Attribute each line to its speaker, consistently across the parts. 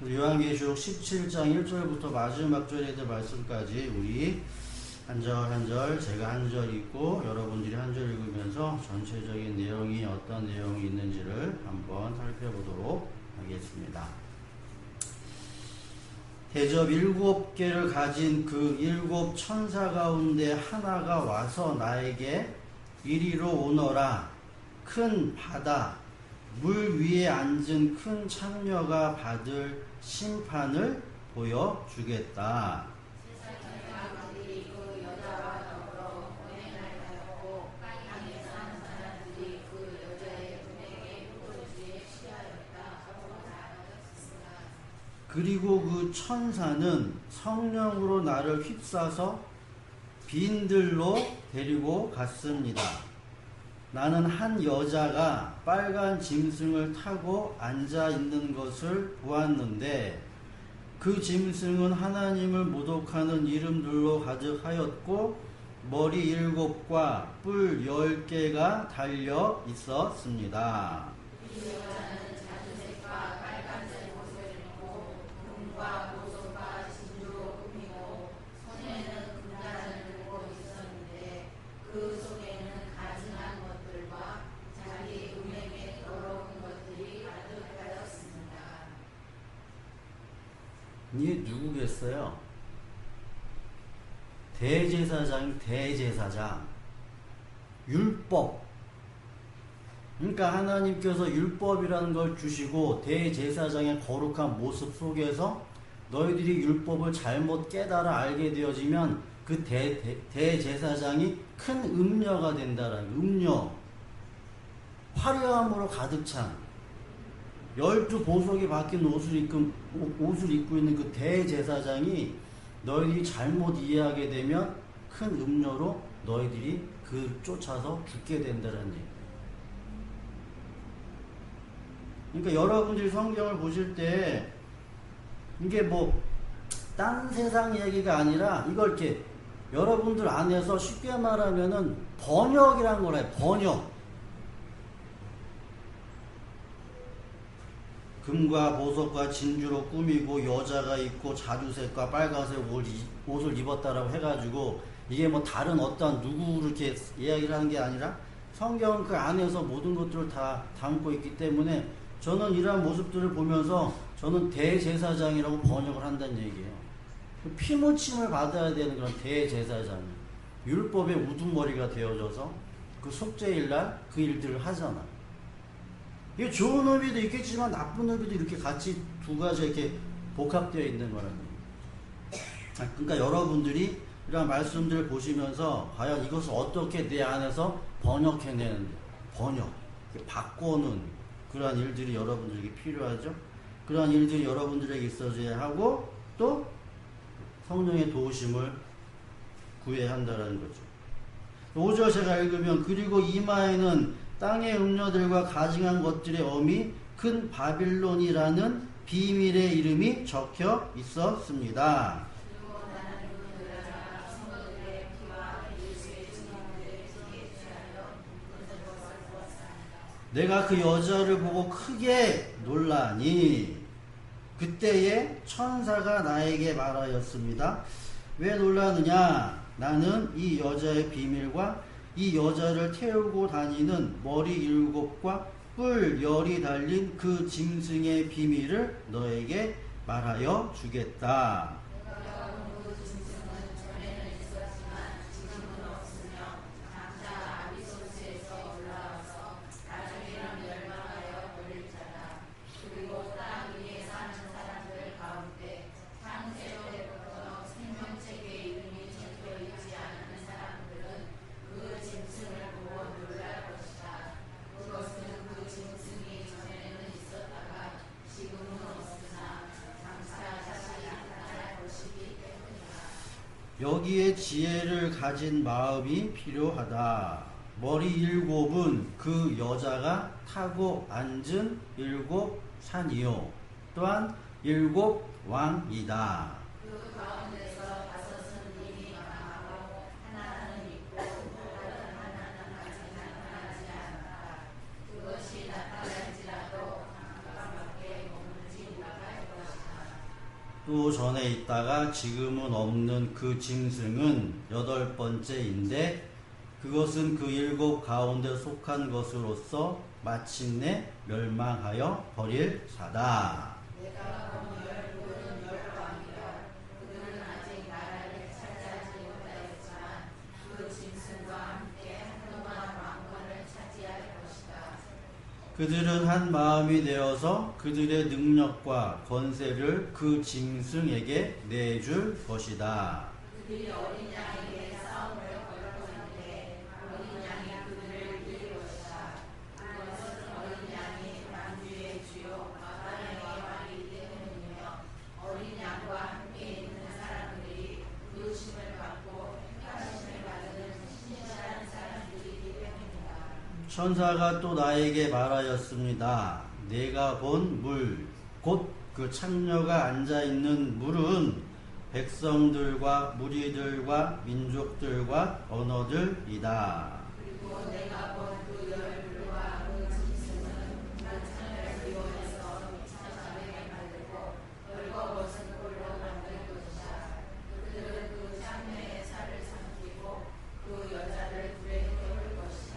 Speaker 1: 요한계시록 17장 1절부터 마지막 절에 대한 말씀까지 우리 한 절 한 절 제가 한 절 읽고 여러분들이 한 절 읽으면서 전체적인 내용이 어떤 내용이 있는지를 한번 살펴보도록 하겠습니다. 대접 7개를 가진 그 7 천사 가운데 하나가 와서 나에게 이리로 오너라. 큰 바다 물 위에 앉은 큰 창녀가 받을 심판을 보여주겠다. 그리고 그 천사는 성령으로 나를 휩싸서 빈들로 데리고 갔습니다. 나는 한 여자가 빨간 짐승을 타고 앉아 있는 것을 보았는데 그 짐승은 하나님을 모독하는 이름들로 가득하였고 머리 7과 뿔 10개가 달려 있었습니다. 이게 누구겠어요? 대제사장. 율법. 그러니까 하나님께서 율법이라는 걸 주시고 대제사장의 거룩한 모습 속에서 너희들이 율법을 잘못 깨달아 알게 되어지면 그 대제사장이 큰 음녀가 된다라는 음녀. 화려함으로 가득 찬 12보석이 박힌 옷을 입고 있는 그 대제사장이 너희들이 잘못 이해하게 되면 큰 음료로 너희들이 쫓아서 죽게 된다는 얘기. 그러니까 여러분들이 성경을 보실 때 이게 딴 세상 얘기가 아니라 이걸 이렇게 여러분들 안에서 쉽게 말하면은 번역이란 거래. 번역. 금과 보석과 진주로 꾸미고 여자가 있고 자주색과 빨간색 옷을 입었다라고 해가지고 이게 다른 어떤 누구를 이렇게 이야기를 하는 게 아니라 성경은 그 안에서 모든 것들을 다 담고 있기 때문에 저는 이러한 모습들을 보면서 저는 대제사장이라고 번역을 한다는 얘기예요. 피무침을 받아야 되는 그런 대제사장이 율법의 우두머리가 되어져서 그 속죄일날 그 일들을 하잖아. 이게 좋은 의미도 있겠지만 나쁜 의미도 이렇게 같이 두 가지 이렇게 복합되어 있는 거라는 거예요. 그러니까 여러분들이 이런 말씀들을 보시면서 과연 이것을 어떻게 내 안에서 번역해내는 번역, 바꿔는 그러한 일들이 여러분들에게 필요하죠. 그러한 일들이 여러분들에게 있어져야 하고 또 성령의 도우심을 구해야 한다는 거죠. 5절 제가 읽으면 그리고 이마에는 땅의 음녀들과 가증한 것들의 엄이 큰 바빌론이라는 비밀의 이름이 적혀 있었습니다. 내가 그 여자를 보고 크게 놀라니 그때에 천사가 나에게 말하였습니다. 왜 놀라느냐? 나는 이 여자의 비밀과 이 여자를 태우고 다니는 머리 7과 뿔 10이 달린 그 짐승의 비밀을 너에게 말하여 주겠다. 여기에 지혜를 가진 마음이 필요하다. 머리 7은 그 여자가 타고 앉은 7 산이요. 또한 7 왕이다. 그 가운데서 5은 이미 망하고 하나는 있고 다른 하나는 아직 나타나지 않았다. 그것이 나타날지라도 잠깐밖에 머물지 못할 것이다. 또 전에 있다가 지금은 없는 그 짐승은 8번째인데 그것은 그 7 가운데 속한 것으로서 마침내 멸망하여 버릴 자다. 그들은 한 마음이 되어서 그들의 능력과 권세를 그 짐승에게 내줄 것이다. 그들이 어린 양에게 싸움을 걸었는데 어린 양이 그들을 이길 것이다. 그것은 어린 양이 만주의 주요 아브라함의 왕이기 때문이며 어린 양과 함께 있는 사람들이 부르심을 받고 택하심을 받는 신실한 사람들이기 때문이다. 천사가 또 나에게 말하였습니다. 내가 본 물, 곧 그 창녀가 앉아있는 물은 백성들과 무리들과 민족들과 언어들이다. 그리고 내가 본 그 열불과 그 짐승은 그 창녀를 이용해서 미천사백에 만들고 벌거벗은 꼴로 만들 것이다. 그들은 그 창녀의 살을 삼키고 그 여자를 불에 태울 것이다.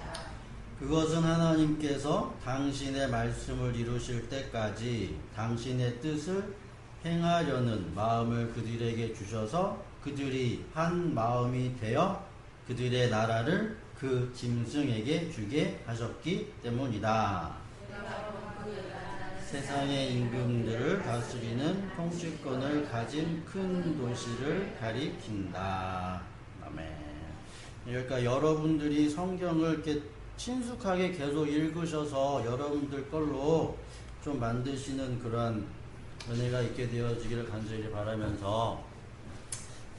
Speaker 1: 그것은 하나님께서 당신의 말씀을 이루실 때까지 당신의 뜻을 행하려는 마음을 그들에게 주셔서 그들이 한 마음이 되어 그들의 나라를 그 짐승에게 주게 하셨기 때문이다. 세상의 임금들을 다스리는 통치권을 가진 큰 도시를 가리킨다. 아멘. 그러니까 여러분들이 성경을 이렇게 친숙하게 계속 읽으셔서 여러분들 걸로 좀 만드시는 그런 은혜가 있게 되어지기를 간절히 바라면서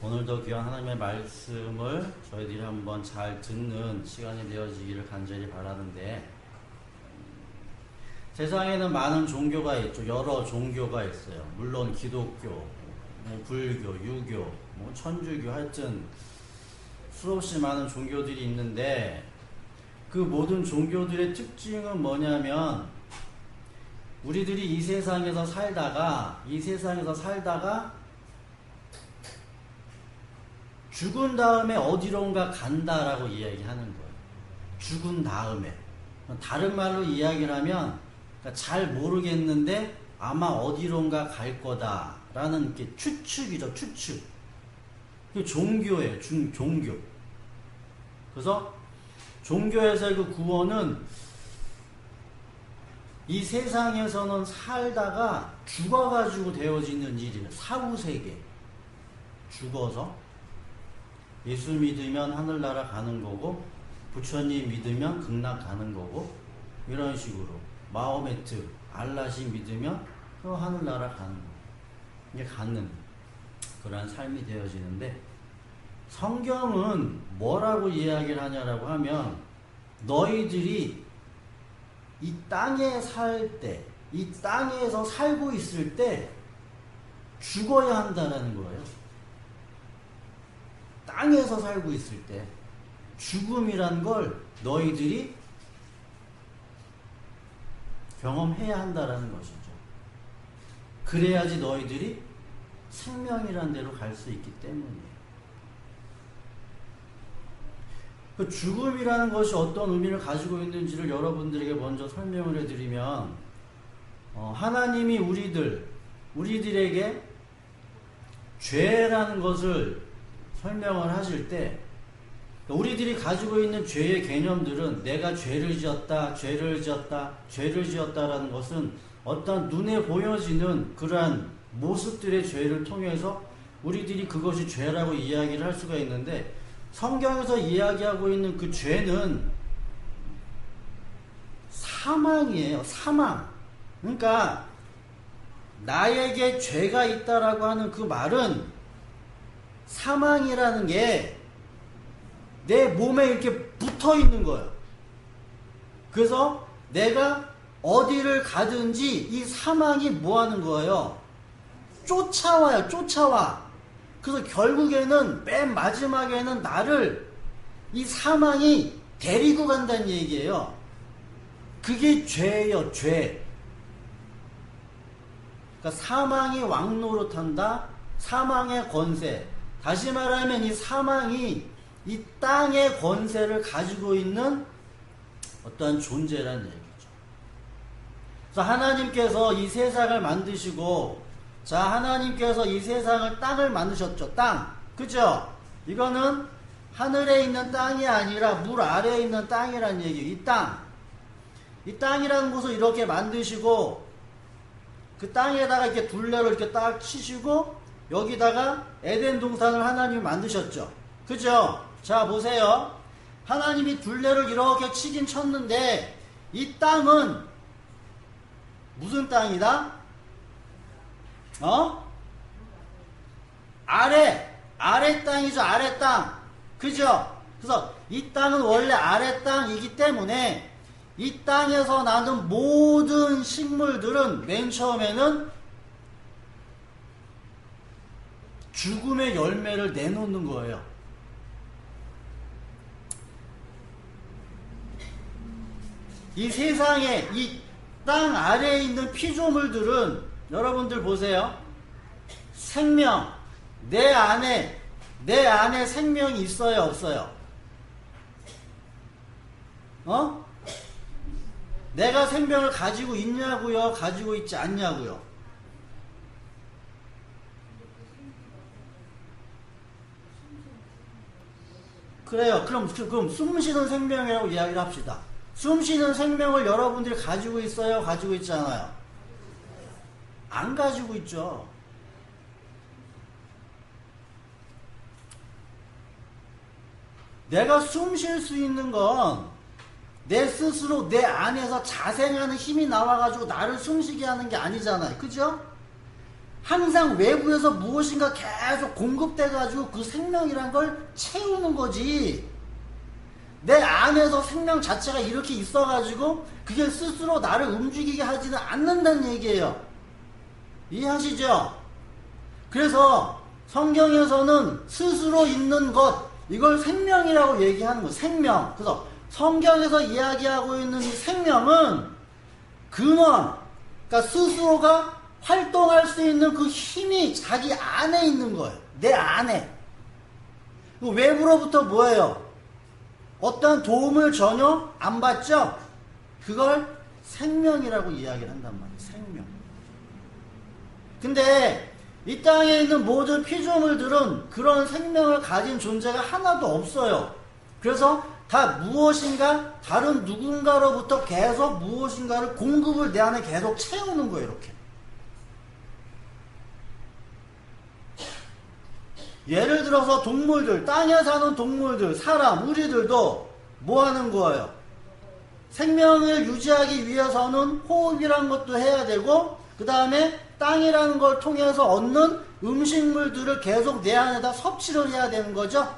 Speaker 1: 오늘도 귀한 하나님의 말씀을 저희들이 한번 잘 듣는 시간이 되어지기를 간절히 바라는데, 세상에는 많은 종교가 있죠. 여러 종교가 있어요. 물론 기독교, 불교, 유교, 천주교, 하여튼 수없이 많은 종교들이 있는데 그 모든 종교들의 특징은 뭐냐면 우리들이 이 세상에서 살다가 죽은 다음에 어디론가 간다라고 이야기하는 거예요. 죽은 다음에. 다른 말로 이야기를 하면 잘 모르겠는데 아마 어디론가 갈 거다라는 게 추측이죠. 추측. 그게 종교예요. 종교. 그래서 종교에서의 그 구원은 이 세상에서는 살다가 죽어가지고 되어지는 일이에요. 사후세계. 죽어서 예수 믿으면 하늘나라 가는 거고, 부처님 믿으면 극락 가는 거고, 이런 식으로 마호메트, 알라시 믿으면 또 하늘나라 가는 거. 이게 가는 그런 삶이 되어지는데, 성경은 뭐라고 이야기를 하냐라고 하면 너희들이 이 땅에 살 때, 이 땅에서 살고 있을 때 죽어야 한다는 거예요. 땅에서 살고 있을 때 죽음이란 걸 너희들이 경험해야 한다라는 것이죠. 그래야지 너희들이 생명이란 데로 갈 수 있기 때문이에요. 그 죽음이라는 것이 어떤 의미를 가지고 있는지를 여러분들에게 먼저 설명을 해드리면, 하나님이 우리들에게 죄라는 것을 설명을 하실 때, 우리들이 가지고 있는 죄의 개념들은 내가 죄를 지었다라는 것은 어떤 눈에 보여지는 그러한 모습들의 죄를 통해서 우리들이 그것이 죄라고 이야기를 할 수가 있는데, 성경에서 이야기하고 있는 그 죄는 사망이에요. 사망. 그러니까 나에게 죄가 있다라고 하는 그 말은 사망이라는 게 내 몸에 이렇게 붙어 있는 거예요. 그래서 내가 어디를 가든지 이 사망이 뭐 하는 거예요? 쫓아와요. 쫓아와. 그래서 결국에는 맨 마지막에는 나를 이 사망이 데리고 간다는 얘기예요. 그게 죄예요. 죄. 그러니까 사망이 왕노릇한다. 사망의 권세. 다시 말하면 이 사망이 이 땅의 권세를 가지고 있는 어떠한 존재라는 얘기죠. 그래서 하나님께서 이 세상을 만드시고, 자, 하나님께서 이 세상을 땅을 만드셨죠. 땅. 그죠? 이거는 하늘에 있는 땅이 아니라 물 아래에 있는 땅이라는 얘기예요. 이 땅. 이 땅이라는 곳을 이렇게 만드시고, 그 땅에다가 이렇게 둘레를 이렇게 딱 치시고, 여기다가 에덴 동산을 하나님이 만드셨죠. 그죠? 자, 보세요. 하나님이 둘레를 이렇게 치긴 쳤는데, 이 땅은 무슨 땅이다? 아래 땅이죠. 아래 땅. 그죠? 그래서 이 땅은 원래 아래 땅이기 때문에 이 땅에서 나는 모든 식물들은 맨 처음에는 죽음의 열매를 내놓는 거예요. 이 세상에 이 땅 아래에 있는 피조물들은 여러분들 보세요. 생명, 내 안에 생명이 있어요, 없어요? 내가 생명을 가지고 있냐고요? 가지고 있지 않냐고요? 그래요. 그럼 숨 쉬는 생명이라고 이야기를 합시다. 숨 쉬는 생명을 여러분들이 가지고 있어요? 가지고 있지 않아요? 안 가지고 있죠. 내가 숨 쉴 수 있는 건 내 스스로 내 안에서 자생하는 힘이 나와가지고 나를 숨쉬게 하는 게 아니잖아요. 그죠? 항상 외부에서 무엇인가 계속 공급돼가지고 그 생명이란 걸 채우는 거지. 내 안에서 생명 자체가 이렇게 있어가지고 그게 스스로 나를 움직이게 하지는 않는다는 얘기예요. 이해하시죠? 그래서 성경에서는 스스로 있는 것, 이걸 생명이라고 얘기하는 거예요. 생명. 그래서 성경에서 이야기하고 있는 이 생명은 근원, 그러니까 스스로가 활동할 수 있는 그 힘이 자기 안에 있는 거예요. 내 안에. 외부로부터 뭐예요? 어떤 도움을 전혀 안 받죠? 그걸 생명이라고 이야기를 한단 말이에요. 생명. 근데 이 땅에 있는 모든 피조물들은 그런 생명을 가진 존재가 하나도 없어요. 그래서 다 무엇인가 다른 누군가로부터 계속 무엇인가를 공급을 내 안에 계속 채우는 거예요. 이렇게. 예를 들어서 동물들, 땅에 사는 동물들, 사람, 우리들도 뭐 하는 거예요? 생명을 유지하기 위해서는 호흡이란 것도 해야 되고, 그 다음에 땅이라는 걸 통해서 얻는 음식물들을 계속 내 안에다 섭취를 해야 되는 거죠?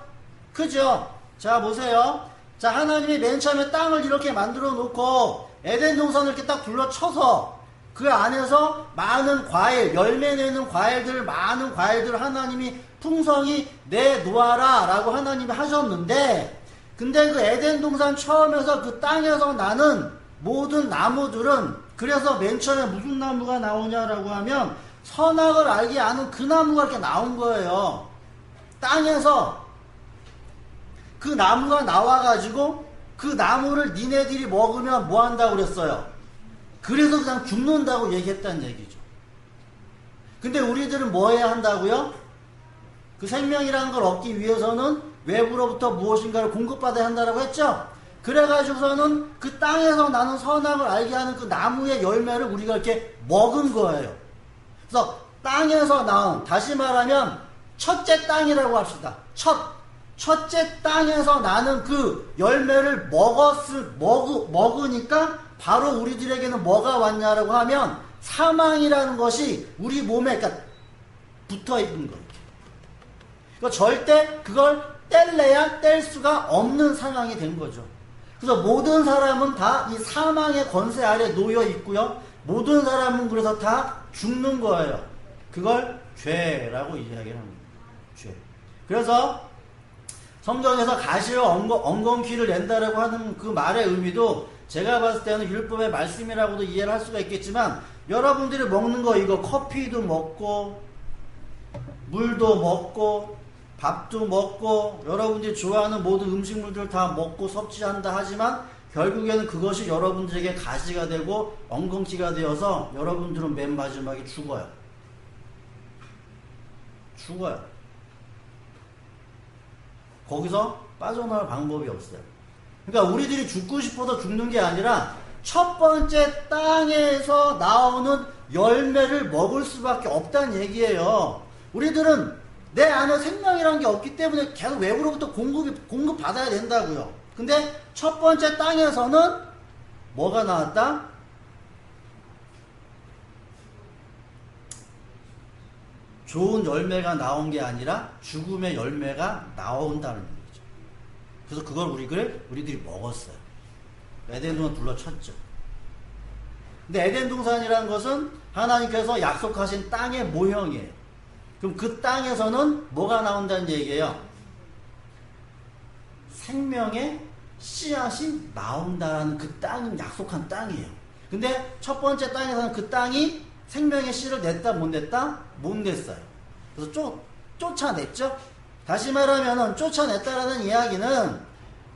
Speaker 1: 그죠? 자, 보세요. 자, 하나님이 맨 처음에 땅을 이렇게 만들어 놓고 에덴 동산을 이렇게 딱 둘러쳐서 그 안에서 많은 과일, 열매 내는 과일들, 많은 과일들을 하나님이 풍성히 내놓아라 라고 하나님이 하셨는데, 근데 그 에덴 동산 처음에서 그 땅에서 나는 모든 나무들은, 그래서 맨 처음에 무슨 나무가 나오냐라고 하면 선악을 알게 아는 그 나무가 이렇게 나온 거예요. 땅에서 그 나무가 나와가지고 그 나무를 니네들이 먹으면 뭐 한다고 그랬어요? 그래서 그냥 죽는다고 얘기했다는 얘기죠. 근데 우리들은 뭐 해야 한다고요? 그 생명이라는 걸 얻기 위해서는 외부로부터 무엇인가를 공급받아야 한다고 했죠? 그래가지고서는 그 땅에서 나는 선악을 알게 하는 그 나무의 열매를 우리가 이렇게 먹은 거예요. 그래서 땅에서 나온, 다시 말하면 첫째 땅이라고 합시다. 첫째 땅에서 나는 그 열매를 먹으니까 바로 우리들에게는 뭐가 왔냐라고 하면 사망이라는 것이 우리 몸에 붙어 있는 거예요. 그러니까 절대 그걸 뗄래야 뗄 수가 없는 상황이 된 거죠. 그래서 모든 사람은 다 이 사망의 권세 아래 놓여 있고요. 모든 사람은 그래서 다 죽는 거예요. 그걸 죄라고 이야기를 합니다. 죄. 그래서 성경에서 가시와 엉겅퀴를 낸다라고 하는 그 말의 의미도 제가 봤을 때는 율법의 말씀이라고도 이해를 할 수가 있겠지만, 여러분들이 먹는 거 이거 커피도 먹고 물도 먹고 밥도 먹고 여러분들이 좋아하는 모든 음식물들 다 먹고 섭취한다 하지만 결국에는 그것이 여러분들에게 가시가 되고 엉겅퀴가 되어서 여러분들은 맨 마지막에 죽어요. 죽어요. 거기서 빠져나올 방법이 없어요. 그러니까 우리들이 죽고 싶어서 죽는 게 아니라 첫 번째 땅에서 나오는 열매를 먹을 수밖에 없다는 얘기예요. 우리들은 내 안에 생명이라는 게 없기 때문에 계속 외부로부터 공급 받아야 된다고요. 근데 첫 번째 땅에서는 뭐가 나왔다? 좋은 열매가 나온 게 아니라 죽음의 열매가 나온다는 얘기죠. 그래서 그걸 우리들이 먹었어요. 에덴 동산 둘러쳤죠. 근데 에덴 동산이라는 것은 하나님께서 약속하신 땅의 모형이에요. 그럼 그 땅에서는 뭐가 나온다는 얘기예요? 생명의 씨앗이 나온다는 그 땅은 약속한 땅이에요. 근데 첫 번째 땅에서는 그 땅이 생명의 씨를 냈다 못 냈다? 못 냈어요. 그래서 쫓아냈죠. 다시 말하면 쫓아냈다라는 이야기는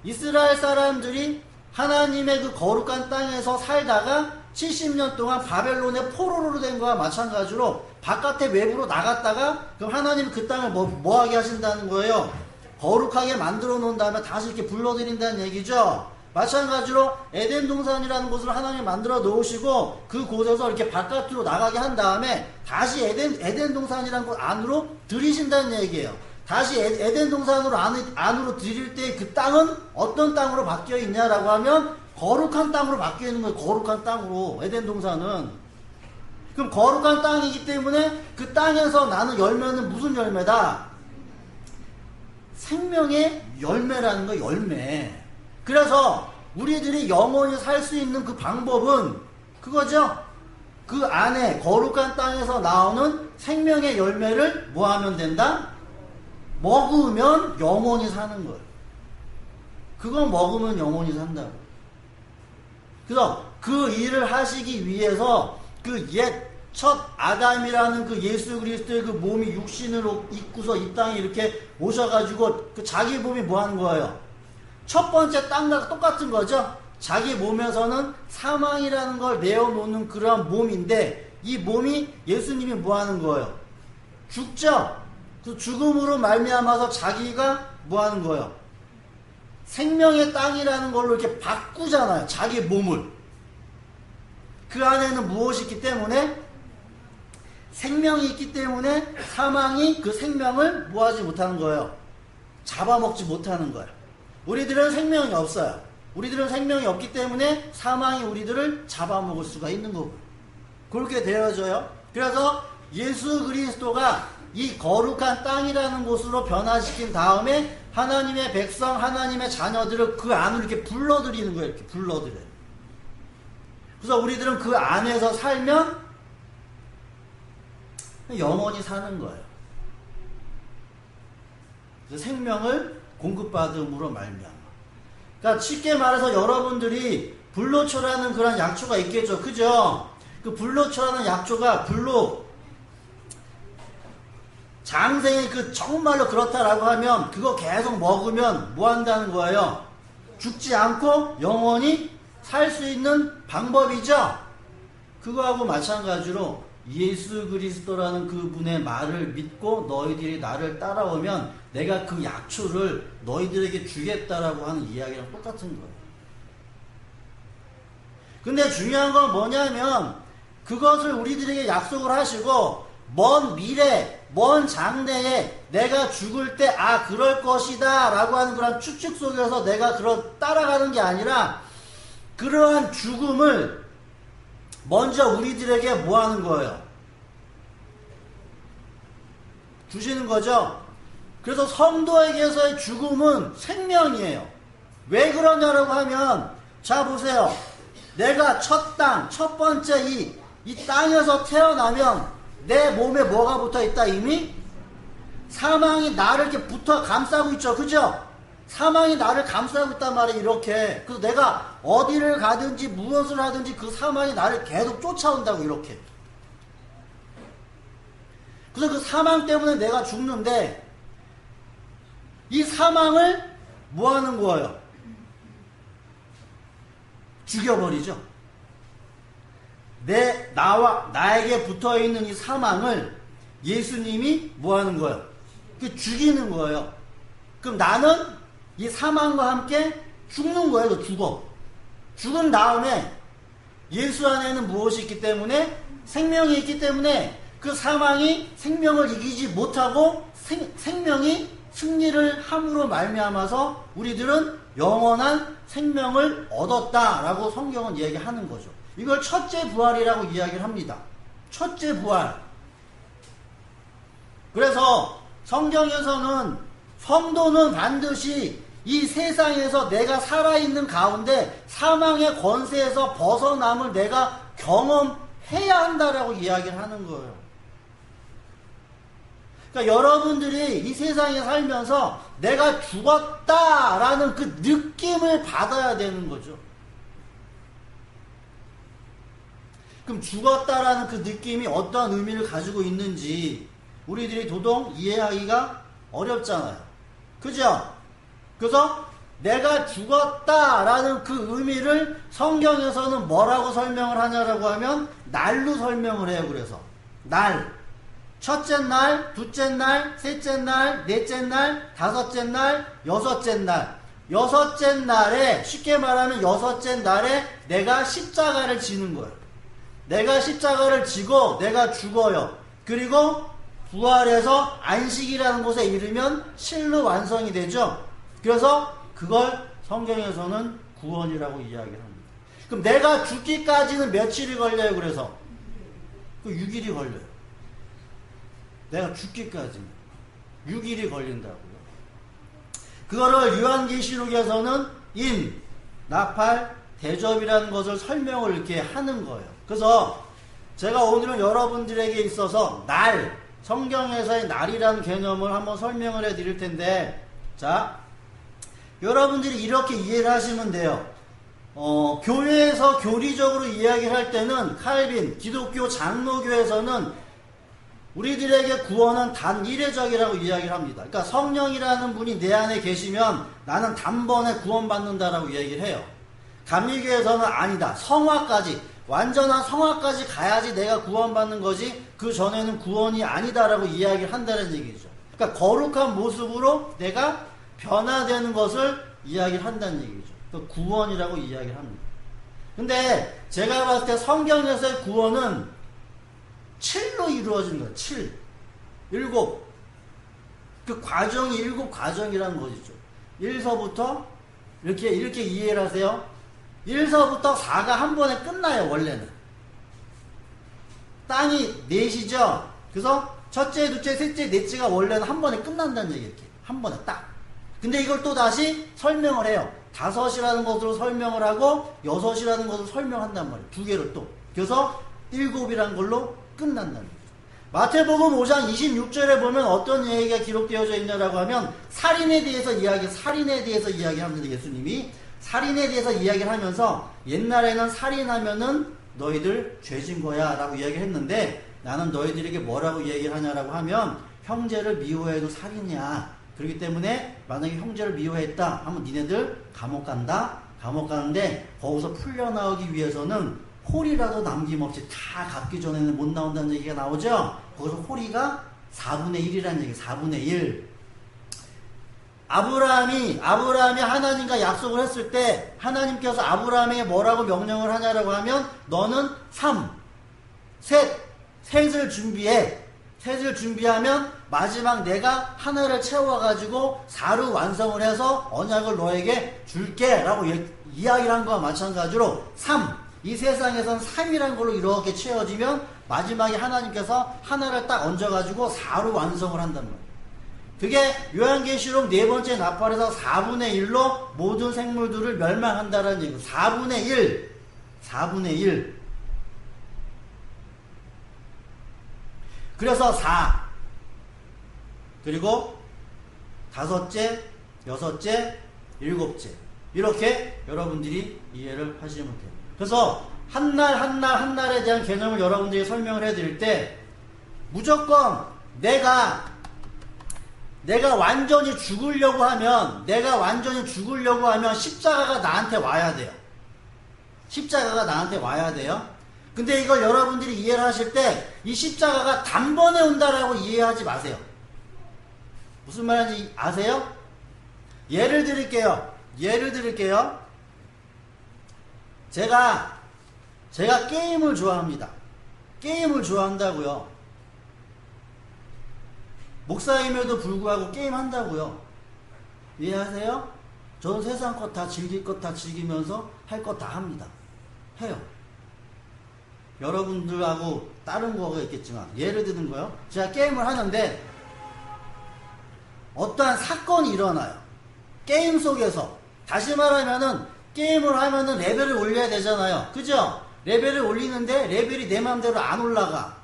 Speaker 1: 이스라엘 사람들이 하나님의 그 거룩한 땅에서 살다가 70년 동안 바벨론의 포로로 된 거와 마찬가지로 바깥에 외부로 나갔다가 그럼 하나님이 그 땅을 뭐 하게 하신다는 거예요? 거룩하게 만들어 놓은 다음에 다시 이렇게 불러들인다는 얘기죠. 마찬가지로 에덴 동산이라는 곳을 하나님이 만들어 놓으시고 그곳에서 이렇게 바깥으로 나가게 한 다음에 다시 에덴 동산이라는 곳 안으로 들이신다는 얘기예요. 다시 에덴 동산으로 안으로 들일 때 그 땅은 어떤 땅으로 바뀌어 있냐라고 하면 거룩한 땅으로 바뀌어 있는 거예요. 거룩한 땅으로 에덴 동산은. 그럼 거룩한 땅이기 때문에 그 땅에서 나는 열매는 무슨 열매다? 생명의 열매라는 거, 열매. 그래서 우리들이 영원히 살 수 있는 그 방법은 그거죠. 그 안에 거룩한 땅에서 나오는 생명의 열매를 뭐 하면 된다? 먹으면 영원히 사는 거예요. 그거 먹으면 영원히 산다고. 그래서 그 일을 하시기 위해서 그 옛 첫 아담이라는 그 예수 그리스도의 그 몸이 육신으로 입고서 이 땅에 이렇게 오셔가지고 그 자기 몸이 뭐 하는 거예요? 첫 번째 땅과 똑같은 거죠. 자기 몸에서는 사망이라는 걸 내어놓는 그러한 몸인데 이 몸이 예수님이 뭐 하는 거예요? 죽죠. 그 죽음으로 말미암아서 자기가 뭐 하는 거예요? 생명의 땅이라는 걸로 이렇게 바꾸잖아요. 자기 몸을. 그 안에는 무엇이 있기 때문에? 생명이 있기 때문에 사망이 그 생명을 뭐 하지 못하는 거예요? 잡아먹지 못하는 거예요. 우리들은 생명이 없어요. 우리들은 생명이 없기 때문에 사망이 우리들을 잡아먹을 수가 있는 거고. 그렇게 되어져요. 그래서 예수 그리스도가 이 거룩한 땅이라는 곳으로 변화시킨 다음에 하나님의 백성, 하나님의 자녀들을 그 안으로 이렇게 불러들이는 거예요. 이렇게 불러들여요. 그래서 우리들은 그 안에서 살면 영원히 사는 거예요. 그래서 생명을 공급받음으로 말미암아. 그러니까 쉽게 말해서 여러분들이 불로초라는 그런 약초가 있겠죠. 그죠? 그 불로초라는 약초가 장생이 그 정말로 그렇다라고 하면 그거 계속 먹으면 뭐 한다는 거예요? 죽지 않고 영원히 살 수 있는 방법이죠. 그거하고 마찬가지로 예수 그리스도라는 그분의 말을 믿고 너희들이 나를 따라오면 내가 그 약초를 너희들에게 주겠다라고 하는 이야기랑 똑같은 거예요. 근데 중요한 건 뭐냐면 그것을 우리들에게 약속을 하시고 먼 미래, 먼 장래에 내가 죽을 때 그럴 것이다 라고 하는 그런 추측 속에서 내가 따라가는 게 아니라 그러한 죽음을 먼저 우리들에게 뭐 하는 거예요? 주시는 거죠. 그래서 성도에게서의 죽음은 생명이에요. 왜 그러냐라고 하면 자 보세요. 내가 첫 번째 이 땅에서 태어나면 내 몸에 뭐가 붙어 있다 이미? 사망이 나를 이렇게 붙어 감싸고 있죠. 그죠? 사망이 나를 감싸고 있단 말이에요. 이렇게. 그래서 내가 어디를 가든지 무엇을 하든지 그 사망이 나를 계속 쫓아온다고 이렇게. 그래서 그 사망 때문에 내가 죽는데 이 사망을 뭐 하는 거예요? 죽여버리죠. 나에게 붙어있는 이 사망을 예수님이 뭐 하는 거예요? 죽이는 거예요. 그럼 나는 이 사망과 함께 죽는 거예요. 죽어. 죽은 다음에 예수 안에는 무엇이 있기 때문에? 생명이 있기 때문에 그 사망이 생명을 이기지 못하고 생명이 승리를 함으로 말미암아서 우리들은 영원한 생명을 얻었다라고 성경은 얘기하는 거죠. 이걸 첫째 부활이라고 이야기를 합니다. 첫째 부활. 그래서 성경에서는 성도는 반드시 이 세상에서 내가 살아있는 가운데 사망의 권세에서 벗어남을 내가 경험해야 한다라고 이야기를 하는 거예요. 그러니까 여러분들이 이 세상에 살면서 내가 죽었다라는 그 느낌을 받아야 되는 거죠. 그럼 죽었다라는 그 느낌이 어떤 의미를 가지고 있는지 우리들이 도통 이해하기가 어렵잖아요. 그죠? 그래서 내가 죽었다라는 그 의미를 성경에서는 뭐라고 설명을 하냐라고 하면 날로 설명을 해요. 그래서 날. 첫째 날, 둘째 날, 셋째 날, 넷째 날, 다섯째 날, 여섯째 날. 여섯째 날에, 쉽게 말하면 여섯째 날에 내가 십자가를 지는 거예요. 내가 십자가를 지고 내가 죽어요. 그리고 부활해서 안식이라는 곳에 이르면 실로 완성이 되죠. 그래서 그걸 성경에서는 구원이라고 이야기를 합니다. 그럼 내가 죽기까지는 며칠이 걸려요? 그래서 그 6일이 걸려요. 내가 죽기까지 6일이 걸린다고요. 그거를 요한계시록에서는 인, 나팔, 대접이라는 것을 설명을 이렇게 하는 거예요. 그래서 제가 오늘은 여러분들에게 있어서 날, 성경에서의 날이라는 개념을 한번 설명을 해 드릴 텐데, 자, 여러분들이 이렇게 이해를 하시면 돼요. 교회에서 교리적으로 이야기를 할 때는 칼빈, 기독교 장로교에서는 우리들에게 구원은 단 이례적이라고 이야기를 합니다. 그러니까 성령이라는 분이 내 안에 계시면 나는 단번에 구원받는다라고 이야기를 해요. 감리교에서는 아니다. 성화까지, 완전한 성화까지 가야지 내가 구원받는 거지 그 전에는 구원이 아니다라고 이야기를 한다는 얘기죠. 그러니까 거룩한 모습으로 내가 변화되는 것을 이야기를 한다는 얘기죠. 그 구원이라고 이야기를 합니다. 근데 제가 봤을 때 성경에서의 구원은 7로 이루어진 거예요. 7. 7. 그 과정이 7 과정이라는 것이죠. 1서부터 이렇게 이해를 하세요. 1서부터 4가 한 번에 끝나요. 원래는. 땅이 넷이죠. 그래서 첫째, 둘째, 셋째, 넷째가 원래는 한 번에 끝난다는 얘기예요. 이렇게. 한 번에 딱. 근데 이걸 또 다시 설명을 해요. 5이라는 것으로 설명을 하고 6이라는 것으로 설명한단 말이에요. 두 개를 또. 그래서 7이라는 걸로 끝난다는 거죠. 마태복음 5장 26절에 보면 어떤 얘기가 기록되어져 있냐라고 하면 살인에 대해서 이야기합니다. 예수님이 살인에 대해서 이야기를 하면서 옛날에는 살인하면은 너희들 죄진 거야 라고 이야기를 했는데 나는 너희들에게 뭐라고 얘기를 하냐라고 하면 형제를 미워해도 살인이야. 그렇기 때문에 만약에 형제를 미워했다 하면 니네들 감옥 간다. 감옥 가는데 거기서 풀려나오기 위해서는 홀이라도 남김없이 다 갚기 전에는 못 나온다는 얘기가 나오죠. 거기서 홀이가 4분의 1이라는 얘기. 4분의 1. 아브라함이 하나님과 약속을 했을 때 하나님께서 아브라함에게 뭐라고 명령을 하냐라고 하면 너는 3, 셋을 준비해. 셋을 준비하면 마지막 내가 하나를 채워가지고 4로 완성을 해서 언약을 너에게 줄게 라고 이야기를 한 거와 마찬가지로 3. 이 세상에선 3이라는 걸로 이렇게 채워지면 마지막에 하나님께서 하나를 딱 얹어가지고 4로 완성을 한단 말이에요. 그게 요한계시록 4번째 나팔에서 4분의 1로 모든 생물들을 멸망한다는 얘기예요. 4분의 1. 4분의 1. 그래서 4. 그리고 다섯째, 여섯째, 일곱째. 이렇게 여러분들이 이해를 하시면 돼요. 그래서 한 날에 대한 개념을 여러분들이 설명을 해드릴 때 무조건 내가 완전히 죽으려고 하면 십자가가 나한테 와야 돼요. 십자가가 나한테 와야 돼요. 근데 이걸 여러분들이 이해를 하실 때 이 십자가가 단번에 온다라고 이해하지 마세요. 무슨 말인지 아세요? 예를 드릴게요. 제가 게임을 좋아합니다. 게임을 좋아한다고요. 목사임에도 불구하고 게임한다고요. 이해하세요? 저는 세상 것 다 즐길 것 다 즐기면서 할 것 다 합니다. 해요. 여러분들하고 다른 거가 있겠지만 예를 드는 거요. 제가 게임을 하는데 어떠한 사건이 일어나요. 게임 속에서. 다시 말하면은 게임을 하면은 레벨을 올려야 되잖아요. 그죠? 레벨을 올리는데 레벨이 내 마음대로 안 올라가.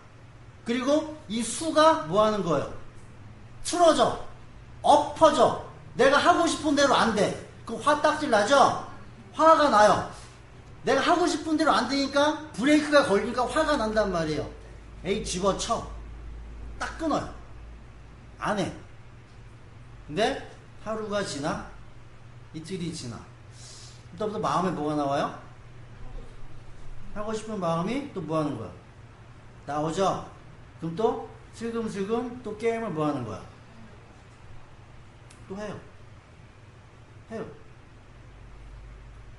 Speaker 1: 그리고 이 수가 뭐 하는 거예요? 틀어져. 엎어져. 내가 하고 싶은 대로 안 돼. 그 화딱질 나죠? 화가 나요. 내가 하고 싶은 대로 안 되니까 브레이크가 걸리니까 화가 난단 말이에요. 에이, 집어쳐. 딱 끊어요. 안 해. 근데 하루가 지나, 이틀이 지나. 그때부터 마음에 뭐가 나와요? 하고 싶은 마음이 또 뭐 하는 거야? 나오죠? 그럼 또 슬금슬금 또 게임을 뭐 하는 거야? 또 해요.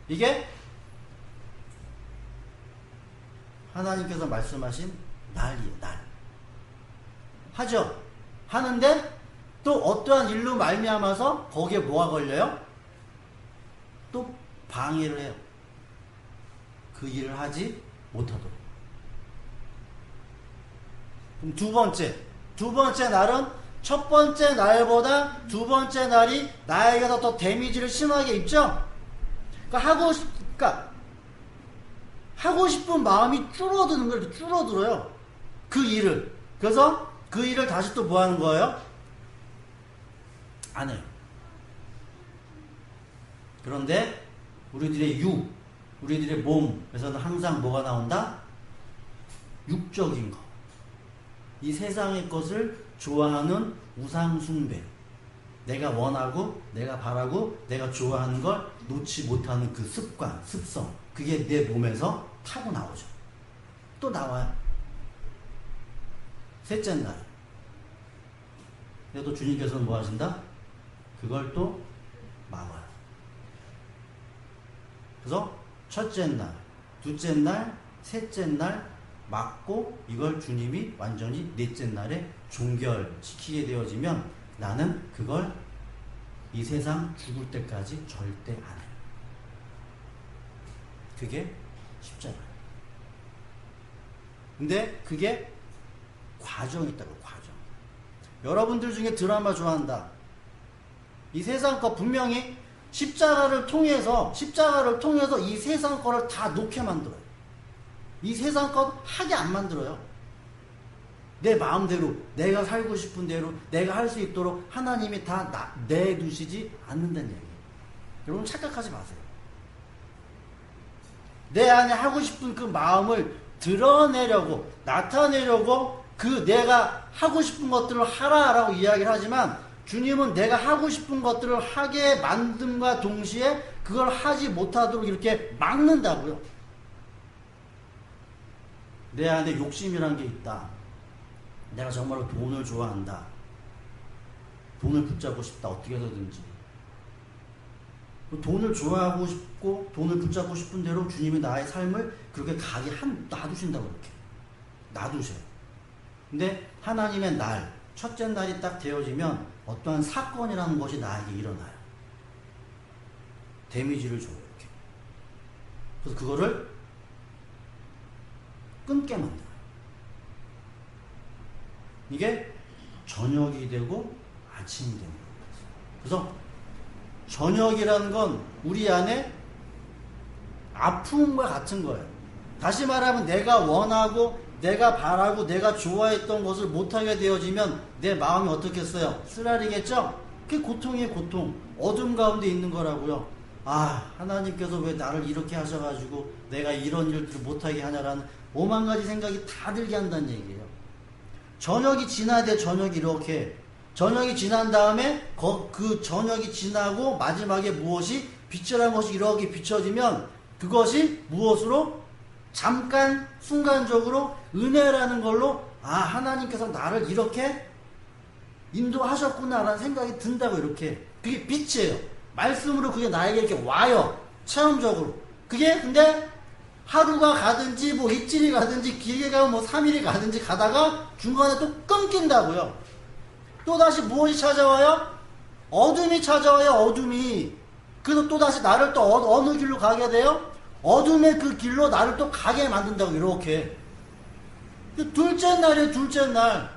Speaker 1: 이게 하나님께서 말씀하신 날이에요. 날. 하죠? 하는데 또 어떠한 일로 말미암아서 거기에 뭐가 걸려요? 또 방해를 해요. 그 일을 하지 못하도록. 그럼 두 번째 날은 첫 번째 날보다 두 번째 날이 나에게서 더 데미지를 심하게 입죠? 그러니까 하고 싶은 마음이 줄어드는 거예요. 줄어들어요. 그 일을. 그래서 그 일을 다시 또 뭐 하는 거예요? 안 해요. 그런데 우리들의 몸에서는 항상 뭐가 나온다? 육적인 거. 이 세상의 것을 좋아하는 우상숭배. 내가 원하고, 내가 바라고, 내가 좋아하는 걸 놓지 못하는 그 습관, 습성. 그게 내 몸에서 타고 나오죠. 또 나와요. 셋째 날. 그래도 주님께서는 뭐 하신다? 그걸 또 막아요. 그래서 첫째 날, 둘째 날, 셋째 날 막고 이걸 주님이 완전히 넷째 날에 종결시키게 되어지면 나는 그걸 이 세상 죽을 때까지 절대 안 해요. 그게 십자가예요. 근데 그게 과정이 있다고, 과정. 여러분들 중에 드라마 좋아한다. 이 세상 거 분명히 십자가를 통해서 이 세상 거를 다 놓게 만들어요. 이 세상 거 하게 안 만들어요. 내 마음대로, 내가 살고 싶은 대로, 내가 할 수 있도록 하나님이 다 내두시지 않는다는 얘기예요. 여러분 착각하지 마세요. 내 안에 하고 싶은 그 마음을 드러내려고, 나타내려고 그 내가 하고 싶은 것들을 하라라고 이야기를 하지만 주님은 내가 하고 싶은 것들을 하게 만듦과 동시에 그걸 하지 못하도록 이렇게 막는다고요. 내 안에 욕심이란 게 있다. 내가 정말로 돈을 좋아한다. 돈을 붙잡고 싶다. 어떻게 해서든지. 돈을 좋아하고 싶고 돈을 붙잡고 싶은 대로 주님이 나의 삶을 그렇게 가게 놔두신다고 그렇게. 놔두세요. 근데 하나님의 날, 첫째 날이 딱 되어지면 어떠한 사건이라는 것이 나에게 일어나요. 데미지를 줘요. 이렇게. 그래서 그거를 끊게 만들어요. 이게 저녁이 되고 아침이 되는 거예요. 그래서 저녁이라는 건 우리 안에 아픔과 같은 거예요. 다시 말하면 내가 원하고 내가 바라고 내가 좋아했던 것을 못하게 되어지면 내 마음이 어떻겠어요? 쓰라리겠죠? 그게 고통이에요, 고통. 어둠 가운데 있는 거라고요. 아, 하나님께서 왜 나를 이렇게 하셔가지고 내가 이런 일들을 못하게 하냐라는 오만 가지 생각이 다 들게 한다는 얘기예요. 저녁이 지나야 돼, 저녁이 이렇게. 저녁이 지난 다음에 그 저녁이 지나고 마지막에 무엇이 빛이라는 것이 이렇게 비춰지면 그것이 무엇으로? 잠깐 순간적으로 은혜라는 걸로 아, 하나님께서 나를 이렇게 인도하셨구나라는 생각이 든다고. 이렇게 그게 빛이에요. 말씀으로 그게 나에게 이렇게 와요, 체험적으로. 그게 근데 하루가 가든지 뭐 이틀이 가든지 길게 가면 뭐 3일이 가든지 가다가 중간에 또 끊긴다고요. 또다시 무엇이 찾아와요? 어둠이 찾아와요, 어둠이. 그래서 또다시 나를 또 어느 길로 가게 돼요? 어둠의 그 길로 나를 또 가게 만든다고. 이렇게 둘째 날이에요. 둘째 날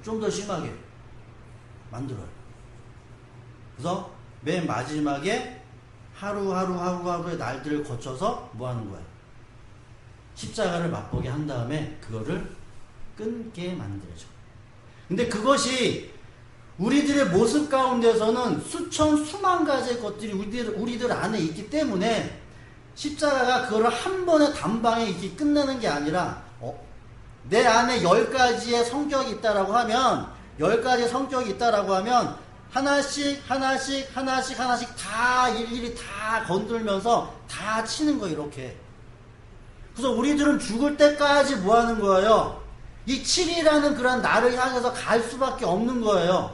Speaker 1: 좀 더 심하게 만들어요. 그래서 맨 마지막에 하루하루의 날들을 거쳐서 뭐 하는 거야? 십자가를 맛보게 한 다음에 그거를 끊게 만들죠. 근데 그것이 우리들의 모습 가운데서는 수만 가지의 것들이 우리들 안에 있기 때문에 십자가가 그거를 한 번에 단방에 이렇게 끝내는 게 아니라 내 안에 10가지의 성격이 있다라고 하면 10가지의 성격이 있다라고 하면 하나씩 다 일일이 다 건들면서 다 치는 거예요, 이렇게. 그래서 우리들은 죽을 때까지 뭐 하는 거예요? 이 7이라는 그런 나를 향해서 갈 수밖에 없는 거예요.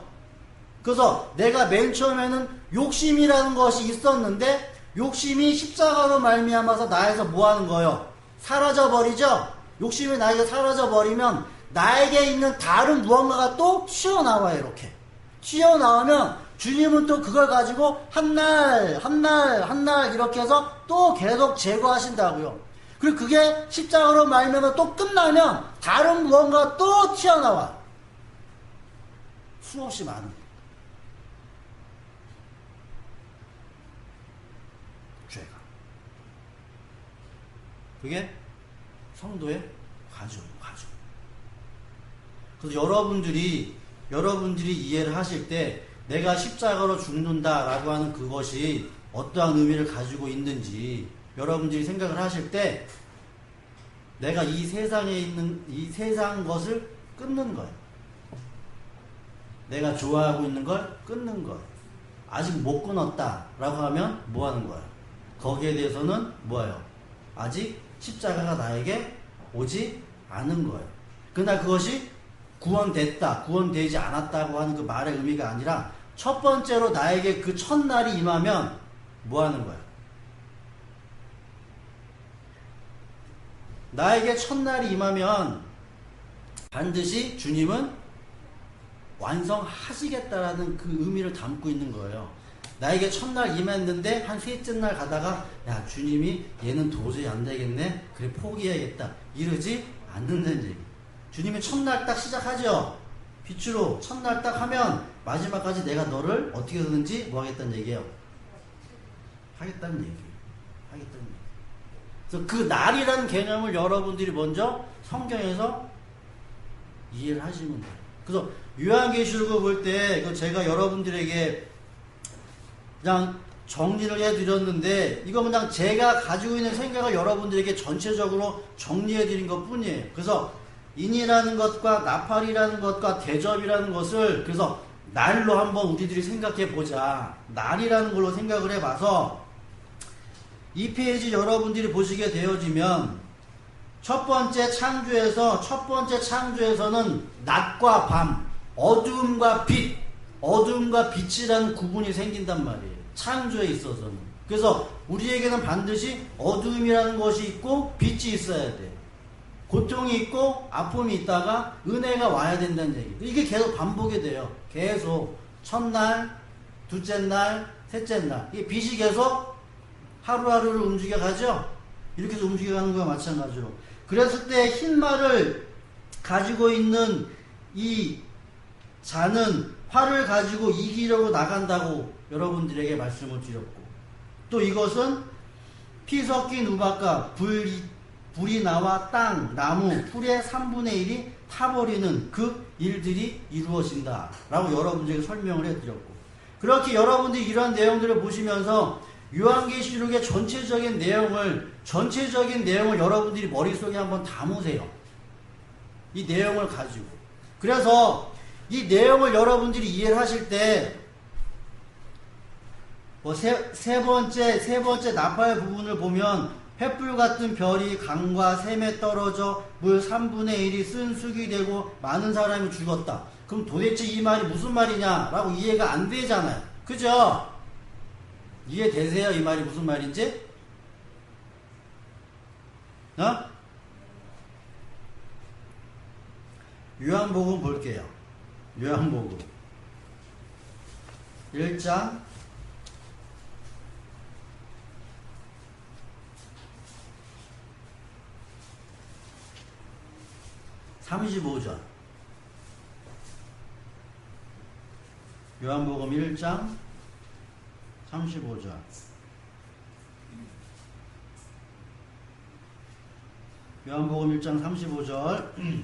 Speaker 1: 그래서 내가 맨 처음에는 욕심이라는 것이 있었는데 욕심이 십자가로 말미암아서 나에서 뭐 하는 거예요? 사라져 버리죠? 욕심이 나에게 사라져 버리면 나에게 있는 다른 무언가가 또 튀어나와요, 이렇게. 튀어나오면 주님은 또 그걸 가지고 한 날 이렇게 해서 또 계속 제거하신다고요. 그리고 그게 십자가로 말미암아 또 끝나면 다른 무언가가 또 튀어나와. 수없이 많은 죄가. 그게 성도의 과정. 그래서 여러분들이 이해를 하실 때 내가 십자가로 죽는다라고 하는 그것이 어떠한 의미를 가지고 있는지 여러분들이 생각을 하실 때 내가 이 세상에 있는 이 세상 것을 끊는 거예요. 내가 좋아하고 있는 걸 끊는 거예요. 아직 못 끊었다라고 하면 뭐 하는 거예요? 거기에 대해서는 뭐예요? 아직 십자가가 나에게 오지 않은 거예요. 그러나 그것이 구원됐다, 구원되지 않았다고 하는 그 말의 의미가 아니라 첫 번째로 나에게 그 첫날이 임하면 뭐 하는 거야? 나에게 첫날이 임하면 반드시 주님은 완성하시겠다라는 그 의미를 담고 있는 거예요. 나에게 첫날 임했는데 한 셋째 날 가다가 야, 주님이 얘는 도저히 안 되겠네, 그래 포기해야겠다, 이러지 않는다는 얘기. 주님이 첫날 딱 시작하죠. 빛으로 첫날 딱 하면 마지막까지 내가 너를 어떻게 하든지 뭐 하겠다는 얘기예요? 하겠다는 얘기. 그래서 그 날이라는 개념을 여러분들이 먼저 성경에서 이해를 하시면 돼요. 그래서 요한계시록을 볼 때 제가 여러분들에게 그냥 정리를 해드렸는데 이거 그냥 제가 가지고 있는 생각을 여러분들에게 전체적으로 정리해드린 것 뿐이에요. 그래서 인이라는 것과 나팔이라는 것과 대접이라는 것을 그래서 날로 한번 우리들이 생각해 보자. 날이라는 걸로 생각을 해봐서 이 페이지 여러분들이 보시게 되어지면 첫 번째 창조에서는 낮과 밤, 어두움과 빛, 어두움과 빛이라는 구분이 생긴단 말이에요. 창조에 있어서는. 그래서 우리에게는 반드시 어두움이라는 것이 있고 빛이 있어야 돼. 고통이 있고 아픔이 있다가 은혜가 와야 된다는 얘기. 이게 계속 반복이 돼요. 계속 첫날, 둘째 날, 셋째 날. 이 빛이 계속 하루하루를 움직여가죠. 이렇게 해서 움직여가는 거와 마찬가지로. 그랬을 때 흰말을 가지고 있는 이 자는 활을 가지고 이기려고 나간다고 여러분들에게 말씀을 드렸고, 또 이것은 피 섞인 우박과 불이 나와 땅, 나무, 풀의 3분의 1이 타버리는 그 일들이 이루어진다 라고 여러분들에게 설명을 해드렸고, 그렇게 여러분들이 이러한 내용들을 보시면서 요한계시록의 전체적인 내용을 여러분들이 머릿속에 한번 담으세요. 이 내용을 가지고. 그래서 이 내용을 여러분들이 이해를 하실 때 세 번째 나팔 부분을 보면 횃불 같은 별이 강과 샘에 떨어져 물 3분의 1이 쓴쑥이 되고 많은 사람이 죽었다. 그럼 도대체 이 말이 무슨 말이냐 라고 이해가 안 되잖아요. 그죠? 이해되세요? 이 말이 무슨 말인지? 요한복음 볼게요. 요한복음 1장 35절. 요한복음 1장 35절. 요한복음 1장 35절.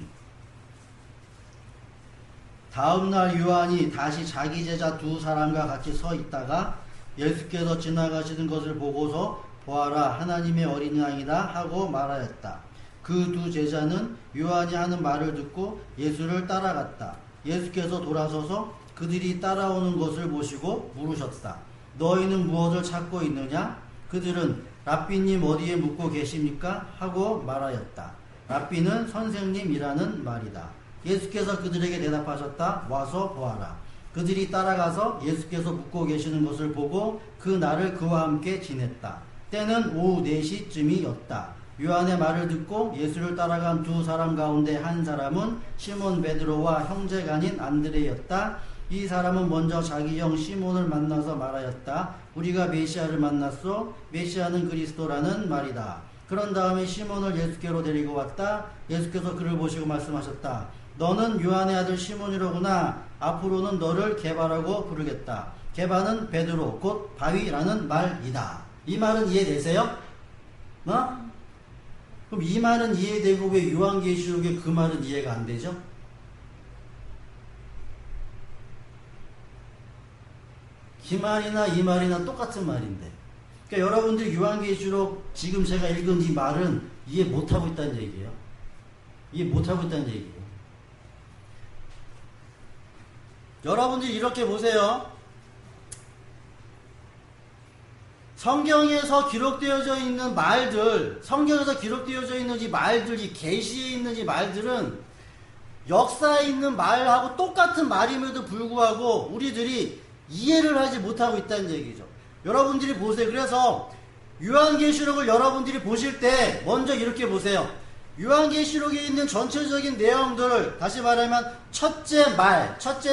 Speaker 1: 다음날 요한이 다시 자기 제자 두 사람과 같이 서 있다가 예수께서 지나가시는 것을 보고서 보아라 하나님의 어린 양이다 하고 말하였다. 그 두 제자는 요한이 하는 말을 듣고 예수를 따라갔다. 예수께서 돌아서서 그들이 따라오는 것을 보시고 물으셨다. 너희는 무엇을 찾고 있느냐? 그들은 랍비님 어디에 묵고 계십니까? 하고 말하였다. 랍비는 선생님이라는 말이다. 예수께서 그들에게 대답하셨다. 와서 보아라. 그들이 따라가서 예수께서 묵고 계시는 것을 보고 그 날을 그와 함께 지냈다. 때는 오후 4시쯤이었다. 요한의 말을 듣고 예수를 따라간 두 사람 가운데 한 사람은 시몬 베드로와 형제가 아닌 안드레였다. 이 사람은 먼저 자기 형 시몬을 만나서 말하였다. 우리가 메시아를 만났소. 메시아는 그리스도라는 말이다. 그런 다음에 시몬을 예수께로 데리고 왔다. 예수께서 그를 보시고 말씀하셨다. 너는 요한의 아들 시몬이로구나. 앞으로는 너를 게바라고 부르겠다. 게바는 베드로 곧 바위라는 말이다. 이 말은 이해되세요? 그럼 이 말은 이해되고 왜 요한계시록에 그 말은 이해가 안 되죠? 이 말이나 이 말이나 똑같은 말인데. 그러니까 여러분들이 요한계시록 지금 제가 읽은 이 말은 이해 못하고 있다는 얘기예요. 이해 못하고 있다는 얘기예요. 여러분들이 이렇게 보세요. 성경에서 기록되어져 있는 말들, 성경에서 기록되어져 있는 이 말들, 이 계시에 있는 이 말들은 역사에 있는 말하고 똑같은 말임에도 불구하고 우리들이 이해를 하지 못하고 있다는 얘기죠. 여러분들이 보세요. 그래서 요한계시록을 여러분들이 보실 때 먼저 이렇게 보세요. 요한계시록에 있는 전체적인 내용들을 다시 말하면 첫째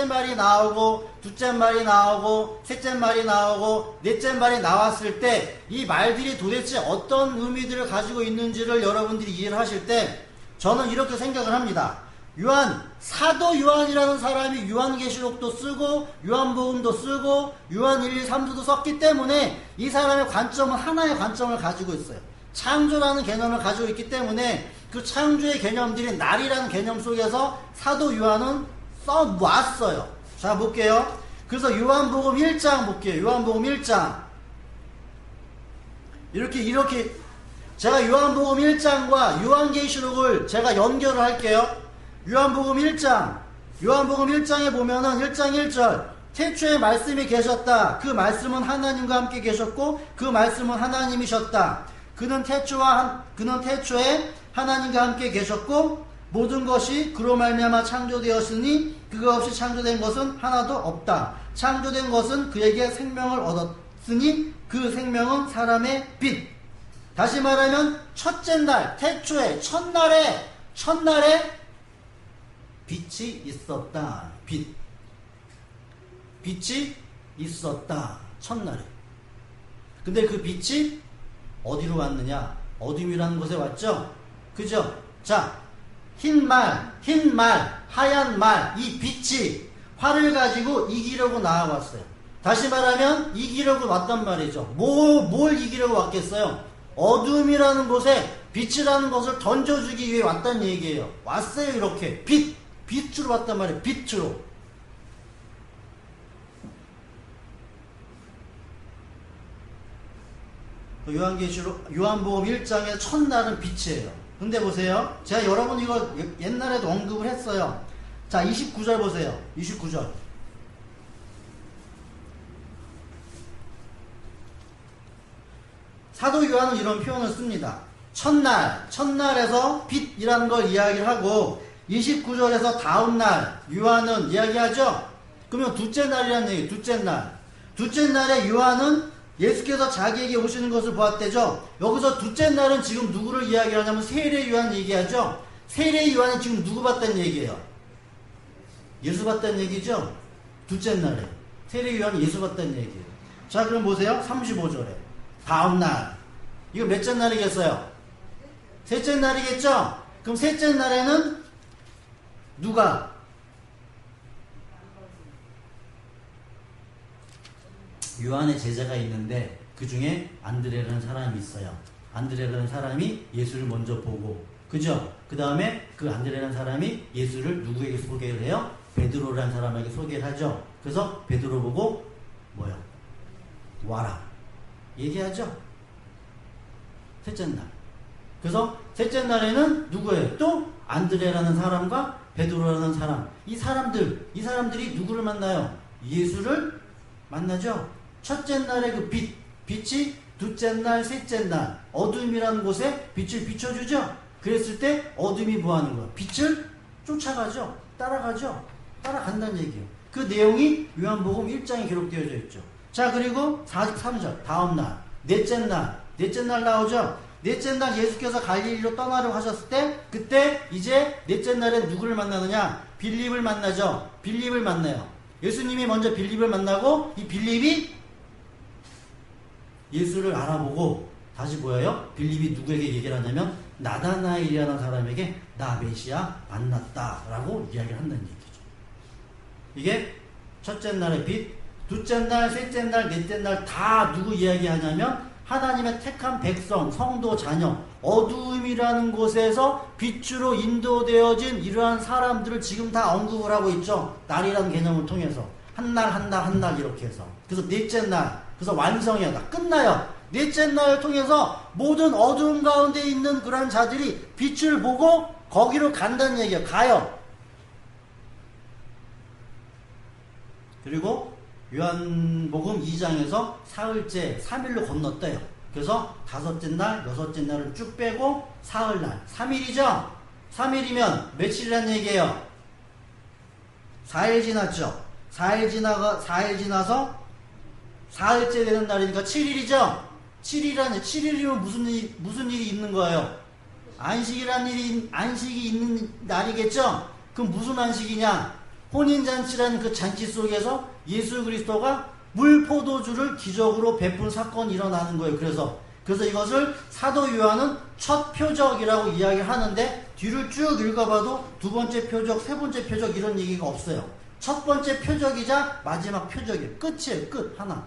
Speaker 1: 말이 나오고 둘째 말이 나오고 셋째 말이 나오고 넷째 말이 나왔을 때 이 말들이 도대체 어떤 의미들을 가지고 있는지를 여러분들이 이해를 하실 때 저는 이렇게 생각을 합니다. 사도 요한이라는 사람이 요한계시록도 쓰고 요한복음도 쓰고 요한 1, 2, 3주도 썼기 때문에 이 사람의 관점은 하나의 관점을 가지고 있어요. 창조라는 개념을 가지고 있기 때문에 그 창조의 개념들이 날이라는 개념 속에서 사도 요한은 써놨어요. 자, 볼게요. 그래서 요한복음 1장 볼게요. 요한복음 1장. 이렇게 제가 요한복음 1장과 요한계시록을 제가 연결을 할게요. 요한복음 1장에 보면은 1장 1절. 태초에 말씀이 계셨다. 그 말씀은 하나님과 함께 계셨고 그 말씀은 하나님이셨다. 그는 태초에 하나님과 함께 계셨고 모든 것이 그로 말미암아 창조되었으니 그가 없이 창조된 것은 하나도 없다. 창조된 것은 그에게 생명을 얻었으니 그 생명은 사람의 빛. 다시 말하면 첫째 날, 태초에 첫날에 빛이 있었다. 빛이 있었다. 첫날에. 근데 그 빛이 어디로 왔느냐? 어둠이라는 곳에 왔죠? 그죠? 자, 흰 말, 하얀 말, 이 빛이 활을 가지고 이기려고 나와왔어요. 다시 말하면 이기려고 왔단 말이죠. 뭘 이기려고 왔겠어요? 어둠이라는 곳에 빛이라는 것을 던져주기 위해 왔다는 얘기예요. 왔어요. 이렇게 빛으로 왔단 말이에요. 빛으로. 요한복음 1장의 첫날은 빛이에요. 근데 보세요. 제가 여러분 이거 옛날에도 언급을 했어요. 자, 29절 보세요. 29절. 사도 요한은 이런 표현을 씁니다. 첫날에서 빛이라는 걸 이야기를 하고 29절에서 다음날 요한은 이야기하죠. 그러면 둘째 날이라는 얘기. 둘째 날에 요한은 예수께서 자기에게 오시는 것을 보았대죠. 여기서 둘째 날은 지금 누구를 이야기하냐면 세례 요한 얘기하죠. 세례 요한은 지금 누구 봤다는 얘기예요? 예수 봤다는 얘기죠. 둘째 날에 세례 요한이 예수 봤다는 얘기예요. 자, 그럼 보세요. 35절에 다음날. 이거 몇째 날이겠어요? 셋째 날이겠죠? 그럼 셋째 날에는 누가? 요한의 제자가 있는데 그 중에 안드레라는 사람이 있어요. 안드레라는 사람이 예수를 먼저 보고, 그죠? 그 다음에 그 안드레라는 사람이 예수를 누구에게 소개를 해요? 베드로라는 사람에게 소개를 하죠. 그래서 베드로 보고 뭐야? 와라 얘기하죠. 셋째 날. 그래서 셋째 날에는 누구예요? 또 안드레라는 사람과 베드로라는 사람. 이 사람들이 누구를 만나요? 예수를 만나죠. 첫째 날에 그 빛이 둘째 날, 셋째 날 어둠이라는 곳에 빛을 비춰주죠. 그랬을 때 어둠이 뭐 하는 거야? 빛을 쫓아가죠. 따라간다는 얘기예요. 그 내용이 요한복음 1장에 기록되어져 있죠. 자, 그리고 43절 다음날 넷째 날 나오죠. 넷째 날 예수께서 갈릴리로 떠나려고 하셨을 때 그때 이제 넷째 날에 누구를 만나느냐? 빌립을 만나죠. 빌립을 만나요. 예수님이 먼저 빌립을 만나고 이 빌립이 예수를 알아보고 다시 보여요. 빌립이 누구에게 얘기를 하냐면 나다나엘이라는 사람에게 나 메시아 만났다라고 이야기를 한다는 얘기죠. 이게 첫째 날의 빛, 둘째 날, 셋째 날, 넷째 날 다 누구 이야기하냐면 하나님의 택한 백성, 성도, 자녀, 어두움이라는 곳에서 빛으로 인도되어진 이러한 사람들을 지금 다 언급을 하고 있죠. 날이라는 개념을 통해서 한 날 이렇게 해서. 그래서 넷째 날, 그래서 완성이야. 다 끝나요. 넷째 날을 통해서 모든 어두움 가운데 있는 그런 자들이 빛을 보고 거기로 간다는 얘기예요. 가요. 그리고 요한복음 2장에서 사흘째 3일로 건넜대요. 그래서 다섯째 날, 여섯째 날을 쭉 빼고 사흘날 3일이죠. 3일이면 며칠이란 얘기예요? 4일 지났죠. 4일 지나서 사흘째 되는 날이니까 7일이죠. 7일이면 무슨 일이 있는 거예요? 안식이 있는 날이겠죠. 그럼 무슨 안식이냐? 혼인잔치라는 그 잔치 속에서 예수 그리스도가 물포도주를 기적으로 베푼 사건이 일어나는 거예요. 그래서 이것을 사도 요한은 첫 표적이라고 이야기하는데 뒤를 쭉 읽어봐도 두 번째 표적, 세 번째 표적 이런 얘기가 없어요. 첫 번째 표적이자 마지막 표적이에요. 끝이에요. 끝 하나.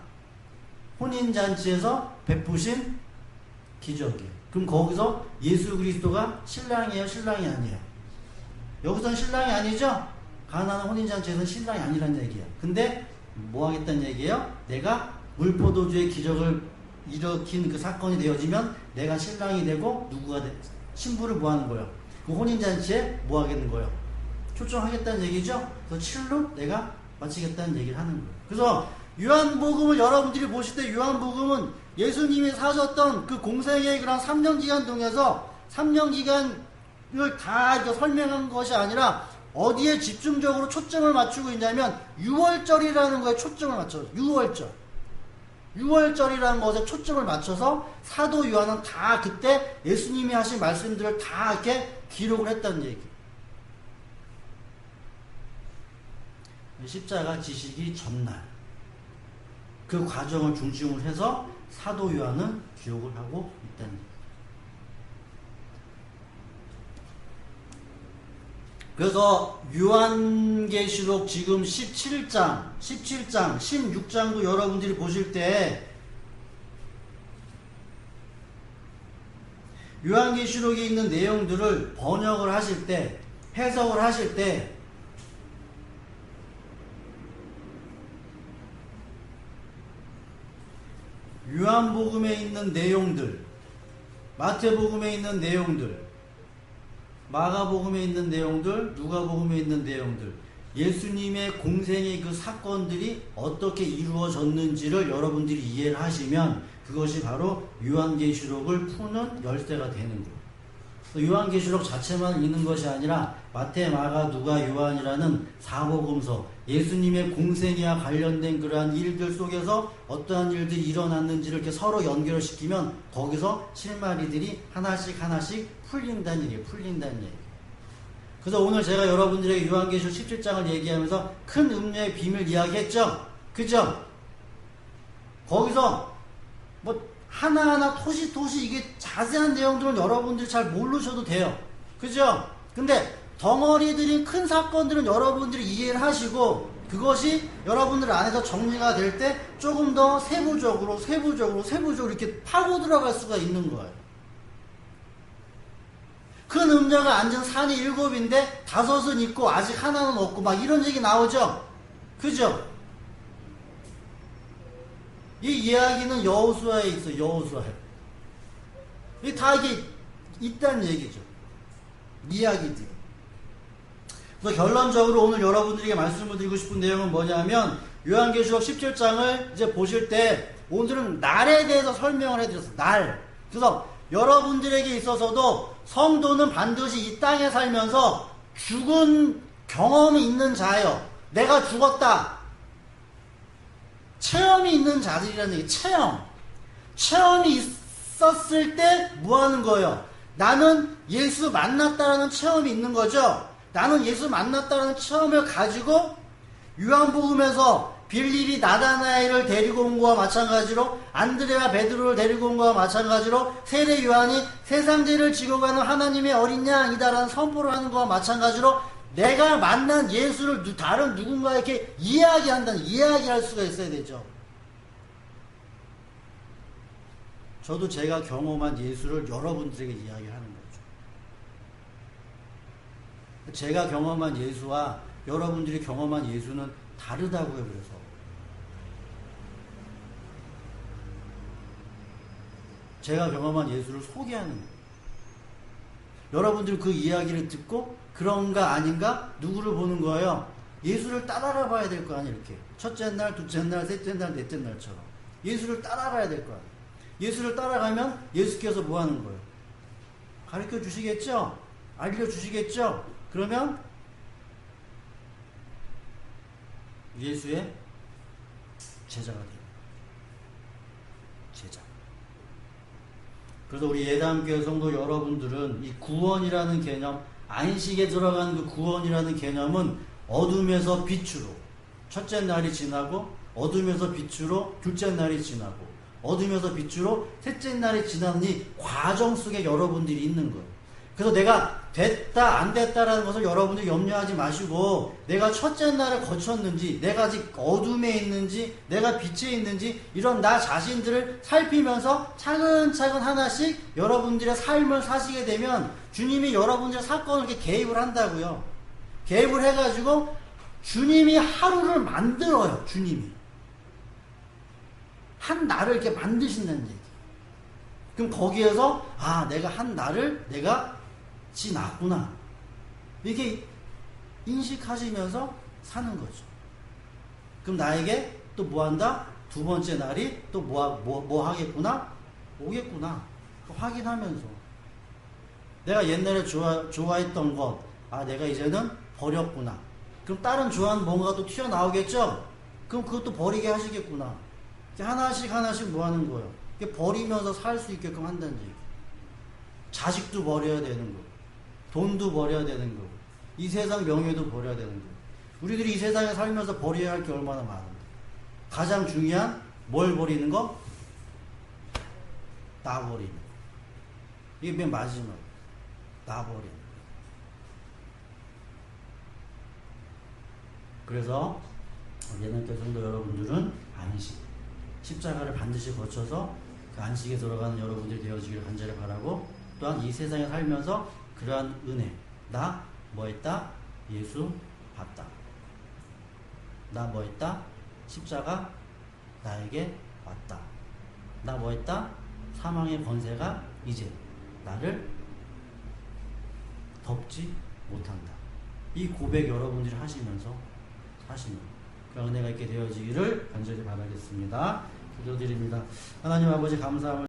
Speaker 1: 혼인잔치에서 베푸신 기적이에요. 그럼 거기서 예수 그리스도가 신랑이에요? 신랑이 아니에요? 여기서는 신랑이 아니죠? 가나안 혼인잔치에서는 신랑이 아니란 얘기야. 근데 뭐 하겠다는 얘기예요? 내가 물포도주의 기적을 일으킨 그 사건이 되어지면 내가 신랑이 되고 누구가 신부를 뭐 하는 거예요? 그 혼인잔치에 뭐 하겠는 거예요? 초청하겠다는 얘기죠? 그래서 7로 내가 마치겠다는 얘기를 하는 거예요. 그래서 요한복음을 여러분들이 보실 때 요한복음은 예수님이 사셨던 그 공생의 그런 3년 기간 동에서 3년 기간을 다 설명한 것이 아니라 어디에 집중적으로 초점을 맞추고 있냐면 6월절이라는 거에 초점을 맞춰서 6월절이라는 것에 초점을 맞춰서 사도 요한은 다 그때 예수님이 하신 말씀들을 다 이렇게 기록을 했다는 얘기. 십자가 지시기 전날 그 과정을 중심으로 해서 사도 요한은 기록을 하고 있다는 얘기. 그래서 요한계시록 지금 17장, 16장도 여러분들이 보실 때 요한계시록에 있는 내용들을 번역을 하실 때, 해석을 하실 때 요한복음에 있는 내용들, 마태복음에 있는 내용들, 마가복음에 있는 내용들, 누가복음에 있는 내용들, 예수님의 공생의 그 사건들이 어떻게 이루어졌는지를 여러분들이 이해를 하시면 그것이 바로 요한계시록을 푸는 열쇠가 되는 거예요. 요한계시록 자체만 있는 것이 아니라 마태, 마가, 누가, 요한이라는 사복음서, 예수님의 공생애와 관련된 그러한 일들 속에서 어떠한 일들이 일어났는지를 이렇게 서로 연결을 시키면 거기서 실마리들이 하나씩 하나씩 풀린다는 얘기예요. 풀린다는 얘기예요. 그래서 오늘 제가 여러분들에게 요한계시록 17장을 얘기하면서 큰 음료의 비밀 이야기했죠? 그죠? 거기서 뭐 하나하나 토시토시 이게 자세한 내용들은 여러분들이 잘 모르셔도 돼요. 그죠? 근데 덩어리들이 큰 사건들은 여러분들이 이해를 하시고 그것이 여러분들 안에서 정리가 될 때 조금 더 세부적으로 이렇게 파고 들어갈 수가 있는 거예요. 큰 음녀가 앉은 산이 7인데 5은 있고 아직 하나는 없고 막 이런 얘기 나오죠? 그죠? 이 이야기는 여호수아에 있어요. 여호수아에. 이게 다 이게 있다는 얘기죠. 이야기들. 그래서 결론적으로 오늘 여러분들에게 말씀을 드리고 싶은 내용은 뭐냐면 요한계시록 17장을 이제 보실 때 오늘은 날에 대해서 설명을 해드렸어요. 날. 그래서 여러분들에게 있어서도 성도는 반드시 이 땅에 살면서 죽은 경험이 있는 자예요. 내가 죽었다. 체험이 있는 자들이라는 얘기. 체험이 있었을 때 뭐 하는 거예요? 나는 예수 만났다라는 체험이 있는 거죠. 나는 예수 만났다라는 체험을 가지고 요한복음에서 빌립이 나다나엘을 데리고 온 거와 마찬가지로 안드레와 베드로를 데리고 온 거와 마찬가지로 세례 요한이 세상 죄를 지고 가는 하나님의 어린 양이다라는 선포를 하는 거와 마찬가지로 내가 만난 예수를 다른 누군가에게 이야기할 수가 있어야 되죠. 저도 제가 경험한 예수를 여러분들에게 이야기하는 거죠. 제가 경험한 예수와 여러분들이 경험한 예수는 다르다고요. 그래서 제가 경험한 예수를 소개하는 거예요. 여러분들 그 이야기를 듣고 그런가 아닌가 누구를 보는 거예요? 예수를 따라라 봐야 될 거 아니에요. 이렇게 첫째 날, 둘째 날, 셋째 날, 넷째 날처럼 예수를 따라가야 될 거 아니에요. 예수를 따라가면 예수께서 뭐 하는 거예요? 가르쳐 주시겠죠? 알려주시겠죠? 그러면 예수의 제자가 돼요. 제자. 그래서 우리 예담교회 성도 여러분들은 이 구원이라는 개념, 안식에 들어간 그 구원이라는 개념은 어둠에서 빛으로 첫째 날이 지나고 어둠에서 빛으로 둘째 날이 지나고 어둠에서 빛으로 셋째 날이 지나는 이 과정 속에 여러분들이 있는 거예요. 그래서 내가 됐다 안 됐다라는 것을 여러분들이 염려하지 마시고 내가 첫째 날을 거쳤는지 내가 아직 어둠에 있는지 내가 빛에 있는지 이런 나 자신들을 살피면서 차근차근 하나씩 여러분들의 삶을 사시게 되면 주님이 여러분들의 사건을 이렇게 개입을 한다고요. 개입을 해가지고 주님이 하루를 만들어요. 주님이 한 날을 이렇게 만드신다는 얘기. 그럼 거기에서 내가 한 날을 내가 지났구나 이렇게 인식하시면서 사는 거죠. 그럼 나에게 또 뭐 한다? 두 번째 날이 또 뭐 하겠구나? 오겠구나. 확인하면서 내가 옛날에 좋아했던 것 내가 이제는 버렸구나. 그럼 다른 좋아하는 뭔가가 또 튀어나오겠죠? 그럼 그것도 버리게 하시겠구나. 하나씩 뭐 하는 거예요? 버리면서 살 수 있게끔 한다는 얘기. 자식도 버려야 되는 거, 돈도 버려야 되는 거, 이 세상 명예도 버려야 되는 거. 우리들이 이 세상에 살면서 버려야 할 게 얼마나 많은데. 가장 중요한 뭘 버리는 거? 나 버리는 거. 이게 맨 마지막. 나 버리는 거. 그래서 예능교 성도 여러분들은 안식, 십자가를 반드시 거쳐서 그 안식에 들어가는 여러분들이 되어지기를 간절히 바라고 또한 이 세상에 살면서 그러한 은혜, 나 뭐했다? 예수 봤다. 나 뭐했다? 십자가 나에게 왔다. 나 뭐했다? 사망의 권세가 이제 나를 덮지 못한다. 이 고백 여러분들이 하시면서 사시는 그런 은혜가 있게 되어지기를 간절히 바라겠습니다. 기도드립니다. 하나님 아버지 감사합니다.